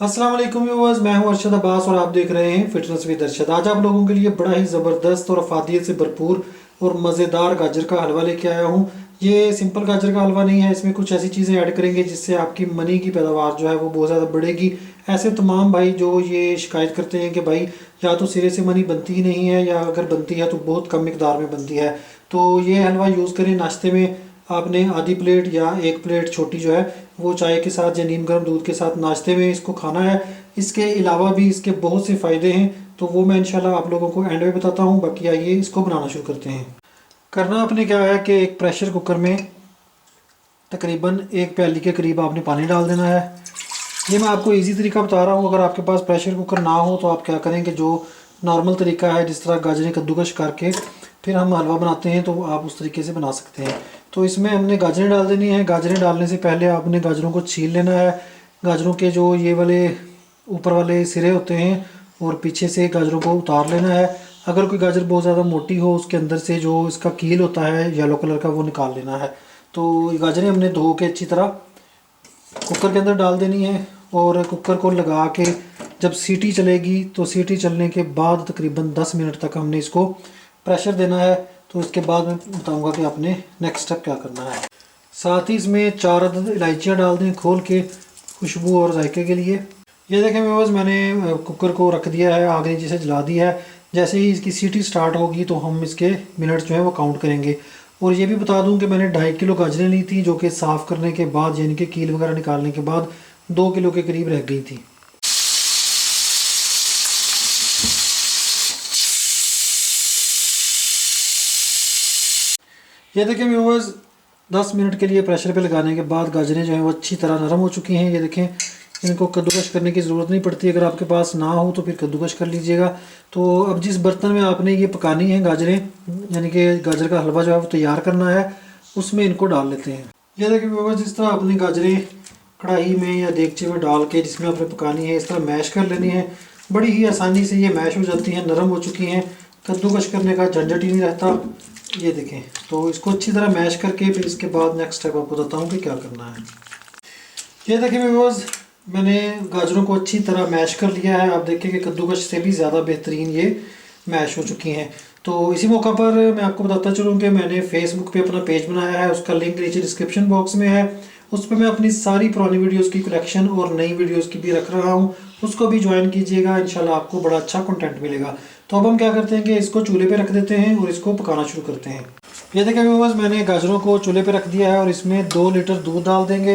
अस्सलाम वालेकुम व्यूअर्स, मैं हूं अरशद अब्बास और आप देख रहे हैं फिटनेस विद अरशद। आज आप लोगों के लिए बड़ा ही ज़बरदस्त और अफादियत से भरपूर और मज़ेदार गाजर का हलवा लेके आया हूं। ये सिंपल गाजर का हलवा नहीं है, इसमें कुछ ऐसी चीज़ें ऐड करेंगे जिससे आपकी मनी की पैदावार जो है वो बहुत ज़्यादा बढ़ेगी। ऐसे तमाम भाई जो ये शिकायत करते हैं कि भाई या तो सिरे से मनी बनती ही नहीं है या अगर बनती है तो बहुत कम मिकदार में बनती है, तो ये हलवा यूज़ करें नाश्ते में। आपने आधी प्लेट या एक प्लेट छोटी जो है वो चाय के साथ या नीम गर्म दूध के साथ नाश्ते में इसको खाना है। इसके अलावा भी इसके बहुत से फ़ायदे हैं, तो वो मैं इंशाल्लाह आप लोगों को एंड में बताता हूँ। बाकी आइए इसको बनाना शुरू करते हैं। करना आपने क्या है कि एक प्रेशर कुकर में तकरीबन एक प्याली के करीब आपने पानी डाल देना है। ये मैं आपको इजी तरीका बता रहा हूँ, अगर आपके पास प्रेशर कुकर ना हो तो आप क्या करें कि जो नॉर्मल तरीका है जिस तरह गाजरें कद्दूकश करके फिर हम हलवा बनाते हैं तो आप उस तरीके से बना सकते हैं। तो इसमें हमने गाजरें डाल देनी है। गाजरें डालने से पहले आपने गाजरों को छील लेना है। गाजरों के जो ये वाले ऊपर वाले सिरे होते हैं और पीछे से गाजरों को उतार लेना है। अगर कोई गाजर बहुत ज़्यादा मोटी हो उसके अंदर से जो इसका कील होता है येलो कलर का वो निकाल लेना है। तो ये गाजरें हमने धो के अच्छी तरह कुकर के अंदर डाल देनी है और कुकर को लगा के जब सीटी चलेगी तो सीटी चलने के बाद तकरीबन 10 मिनट तक हमने इसको प्रेशर देना है। तो इसके बाद मैं बताऊंगा कि आपने नेक्स्ट स्टेप क्या करना है। साथ ही इसमें 4 अदद इलायचियाँ डाल दें खोल के, खुशबू और जायके के लिए। ये देखें व्यूअर्स, मैंने कुकर को रख दिया है, आग नीचे से जला दिया है। जैसे ही इसकी सीटी स्टार्ट होगी तो हम इसके मिनट जो है वो काउंट करेंगे। और ये भी बता दूं कि मैंने 2.5 किलो गाजरें ली थी जो कि साफ़ करने के बाद यानी कि कील वगैरह निकालने के बाद 2 किलो के करीब रह गई थी। ये देखें व्यूअर्स, 10 मिनट के लिए प्रेशर पे लगाने के बाद गाजरें जो हैं वो अच्छी तरह नरम हो चुकी हैं। ये देखें, इनको कद्दूकश करने की ज़रूरत नहीं पड़ती। अगर आपके पास ना हो तो फिर कद्दूकश कर लीजिएगा। तो अब जिस बर्तन में आपने ये पकानी है गाजरें यानी कि गाजर का हलवा जो है वो तैयार करना है, उसमें इनको डाल लेते हैं। ये देखिए व्यूअर्स, जिस तरह आपने गाजरें कढ़ाई में या देगचे में डाल के जिसमें आपने पकानी है इस तरह मैश कर लेनी है। बड़ी ही आसानी से ये मैश हो जाती हैं, नरम हो चुकी हैं, कद्दूकश करने का झंझट ही नहीं रहता। ये देखें, तो इसको अच्छी तरह मैश करके फिर इसके बाद नेक्स्ट स्टेप आपको बताता हूँ कि क्या करना है। ये देखिए व्यूअर्स, मैंने गाजरों को अच्छी तरह मैश कर लिया है। आप देखें कि कद्दूकश से भी ज़्यादा बेहतरीन ये मैश हो चुकी हैं। तो इसी मौका पर मैं आपको बताता चलूँ कि मैंने फेसबुक पे अपना पेज बनाया है, उसका लिंक नीचे डिस्क्रिप्शन बॉक्स में है। उस पर मैं अपनी सारी पुरानी वीडियोस की कलेक्शन और नई वीडियोस की भी रख रहा हूँ, उसको भी ज्वाइन कीजिएगा। इंशाल्लाह आपको बड़ा अच्छा कंटेंट मिलेगा। तो अब हम क्या करते हैं कि इसको चूल्हे पे रख देते हैं और इसको पकाना शुरू करते हैं। ये देखें व्यूअर्स, मैंने गाजरों को चूल्हे पे रख दिया है और इसमें 2 लीटर दूध डाल देंगे।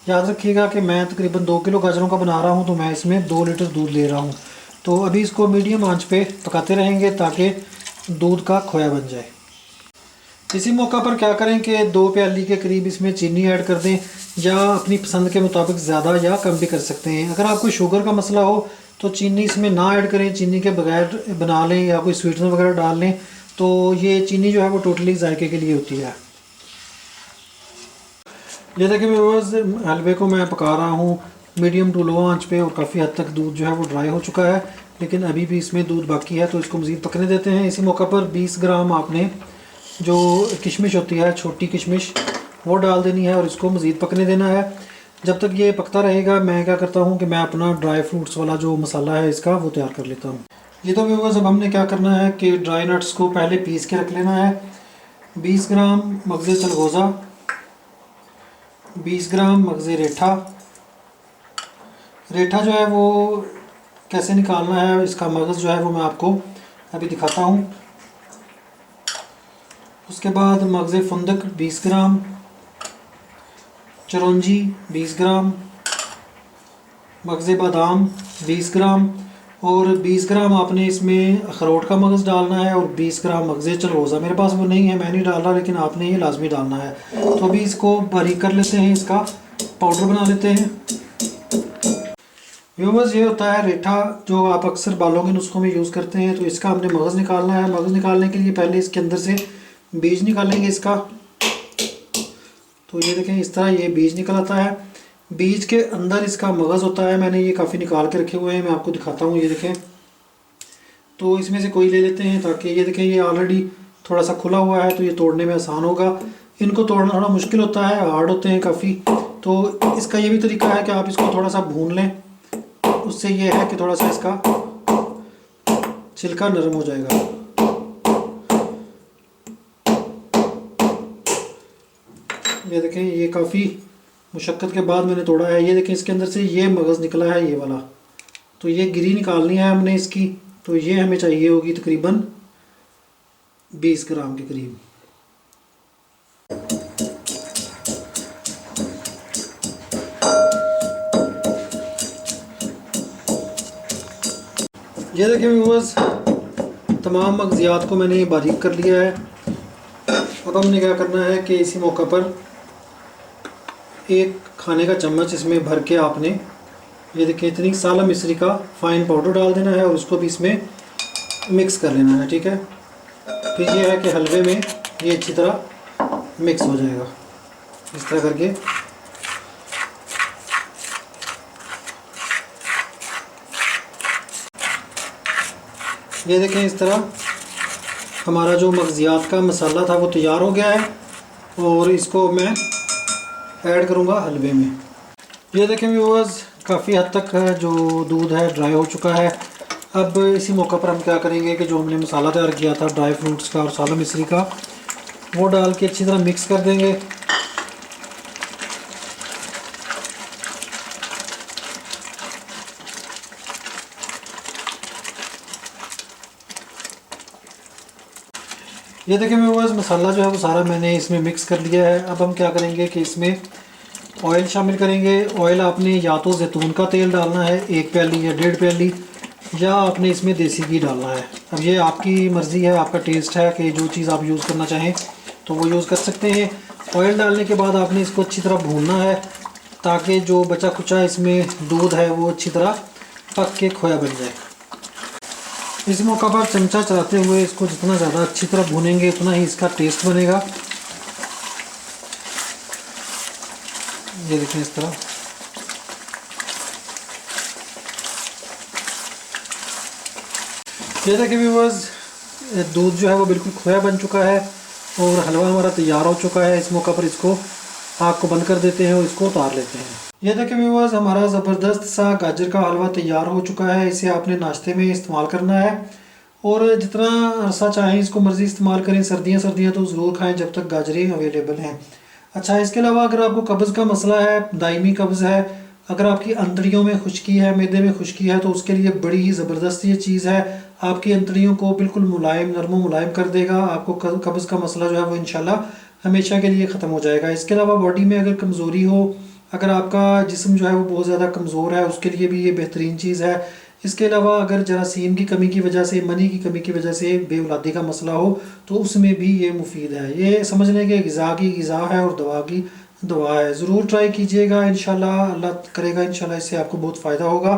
याद रखिएगा कि मैं तकरीबन 2 किलो गाजरों का बना रहा हूँ तो मैं इसमें 2 लीटर दूध ले रहा हूँ। तो अभी इसको मीडियम आंच पे पकाते रहेंगे ताकि दूध का खोया बन जाए। इसी मौका पर क्या करें कि 2 प्याली के करीब इसमें चीनी ऐड कर दें, या अपनी पसंद के मुताबिक ज़्यादा या कम भी कर सकते हैं। अगर आपको शुगर का मसला हो तो चीनी इसमें ना ऐड करें, चीनी के बगैर बना लें या कोई स्वीटनर वगैरह डाल लें। तो ये चीनी जो है वो टोटली जायके के लिए होती है। ये देखिए व्यूअर्स, हलवे को मैं पका रहा हूँ मीडियम टू लो आंच पे और काफ़ी हद तक दूध जो है वो ड्राई हो चुका है, लेकिन अभी भी इसमें दूध बाकी है तो इसको मज़ीद पकने देते हैं। इसी मौका पर 20 ग्राम आपने जो किशमिश होती है, छोटी किशमिश, वो डाल देनी है और इसको मज़ीद पकने देना है। जब तक ये पकता रहेगा मैं क्या करता हूँ कि मैं अपना ड्राई फ्रूट्स वाला जो मसाला है इसका वो तैयार कर लेता हूँ। ये तो व्यूअर्स, अब हमने क्या करना है कि ड्राई नट्स को पहले पीस के रख लेना है। 20 ग्राम मगज़े चलगोज़ा, 20 ग्राम मगज़े रेठा। रेठा जो है वो कैसे निकालना है, इसका मगज़ जो है वो मैं आपको अभी दिखाता हूँ। उसके बाद मगज़े फुंदक 20 ग्राम, चिरौंजी 20 ग्राम, मगज़े बादाम 20 ग्राम और 20 ग्राम आपने इसमें अखरोट का मगज़ डालना है और 20 ग्राम मगज़े चलगोज़ा। मेरे पास वो नहीं है, मैं नहीं डाल रहा, लेकिन आपने ये लाजमी डालना है। तो अभी इसको बारीक कर लेते हैं, इसका पाउडर बना लेते हैं। व्यूअर्स, ये होता है रेठा जो आप अक्सर बालों के नुस्खों में यूज़ करते हैं। तो इसका हमने मगज़ निकालना है। मगज़ निकालने के लिए पहले इसके अंदर से बीज निकालेंगे इसका। तो ये देखें, इस तरह ये बीज निकल आता है। बीज के अंदर इसका मगज़ होता है। मैंने ये काफ़ी निकाल के रखे हुए हैं, मैं आपको दिखाता हूँ। ये देखें, तो इसमें से कोई ले लेते हैं ताकि ये देखें ये ऑलरेडी थोड़ा सा खुला हुआ है तो ये तोड़ने में आसान होगा। इनको तोड़ना थोड़ा मुश्किल होता है, हार्ड होते हैं काफ़ी। तो इसका ये भी तरीका है कि आप इसको थोड़ा सा भून लें उससे ये है कि थोड़ा सा इसका छिलका नरम हो जाएगा। ये देखें, ये काफ़ी मुशक्क़त के बाद मैंने तोड़ा है। ये देखें, इसके अंदर से ये मगज़ निकला है, ये वाला। तो ये गिरी निकालनी है हमने इसकी। तो ये हमें चाहिए होगी तकरीबन 20 ग्राम के करीब। ये देखिए व्यूअर्स, तमाम मगज़ियात को मैंने बारीक कर लिया है। अब हमने क्या करना है कि इसी मौका पर एक खाने का चम्मच इसमें भर के आपने, ये देखिए, इतनी साला मिश्री का फ़ाइन पाउडर डाल देना है और उसको भी इसमें मिक्स कर लेना है। ठीक है, फिर ये है कि हलवे में ये अच्छी तरह मिक्स हो जाएगा इस तरह करके। ये देखें, इस तरह हमारा जो मगज़ियात का मसाला था वो तैयार हो गया है और इसको मैं ऐड करूँगा हलवे में। ये देखें व्यूअर्स, काफ़ी हद तक जो दूध है ड्राई हो चुका है। अब इसी मौका पर हम क्या करेंगे कि जो हमने मसाला तैयार किया था ड्राई फ्रूट्स का और साला मिश्री का, वो डाल के अच्छी तरह मिक्स कर देंगे। ये देखें व्यूअर्स, मसाला जो है वो सारा मैंने इसमें मिक्स कर लिया है। अब हम क्या करेंगे कि इसमें ऑयल शामिल करेंगे। ऑयल आपने या तो जैतून का तेल डालना है 1 प्याली या 1.5 प्याली, या आपने इसमें देसी घी डालना है। अब ये आपकी मर्ज़ी है, आपका टेस्ट है कि जो चीज़ आप यूज़ करना चाहें तो वो यूज़ कर सकते हैं। ऑयल डालने के बाद आपने इसको अच्छी तरह भूनना है ताकि जो बचा खुचा इसमें दूध है वो अच्छी तरह पक के खोया बन जाए। इस मौका पर चमचा चलाते हुए इसको जितना ज़्यादा अच्छी तरह भूनेंगे उतना ही इसका टेस्ट बनेगा। ये देखें, इस तरह। ये देखिए व्यूअर्स, दूध जो है वो बिल्कुल खोया बन चुका है और हलवा हमारा तैयार हो चुका है। इस मौका पर इसको आग को बंद कर देते हैं और इसको उतार लेते हैं। ये देखिए व्यूअर्स, हमारा ज़बरदस्त सा गाजर का हलवा तैयार हो चुका है। इसे आपने नाश्ते में इस्तेमाल करना है और जितना अरसा चाहें इसको मर्ज़ी इस्तेमाल करें। सर्दियाँ तो ज़रूर खाएँ जब तक गाजरें अवेलेबल हैं। अच्छा, इसके अलावा अगर आपको कब्ज़ का मसला है, दायमी कब्ज़ है, अगर आपकी अंतड़ियों में खुश्की है, मैदे में खुश्की है, तो उसके लिए बड़ी ही ज़बरदस्त ये चीज़ है। आपकी अंतड़ियों को बिल्कुल मुलायम, नरम मुलायम कर देगा। आपको कब्ज़ का मसला जो है वो इंशाल्लाह हमेशा के लिए ख़त्म हो जाएगा। इसके अलावा बॉडी में अगर कमज़ोरी हो, अगर आपका जिस्म जो है वो बहुत ज़्यादा कमज़ोर है, उसके लिए भी ये बेहतरीन चीज़ है। इसके अलावा अगर जरासीम की कमी की वजह से, मनी की कमी की वजह से बेऔलादी का मसला हो तो उसमें भी ये मुफीद है। ये समझ लें कि ग़िज़ा की ग़िज़ा है और दवा की दुआ है। ज़रूर ट्राई कीजिएगा, इंशाल्लाह अल्लाह करेगा, इंशाल्लाह इससे आपको बहुत फ़ायदा होगा।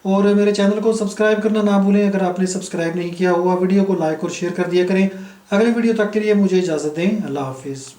और मेरे चैनल को सब्सक्राइब करना ना भूलें। अगर आपने सब्सक्राइब नहीं किया हुआ, वीडियो को लाइक और शेयर कर दिया करें। अगली वीडियो तक के लिए मुझे इजाज़त दें। अल्लाह हाफिज़।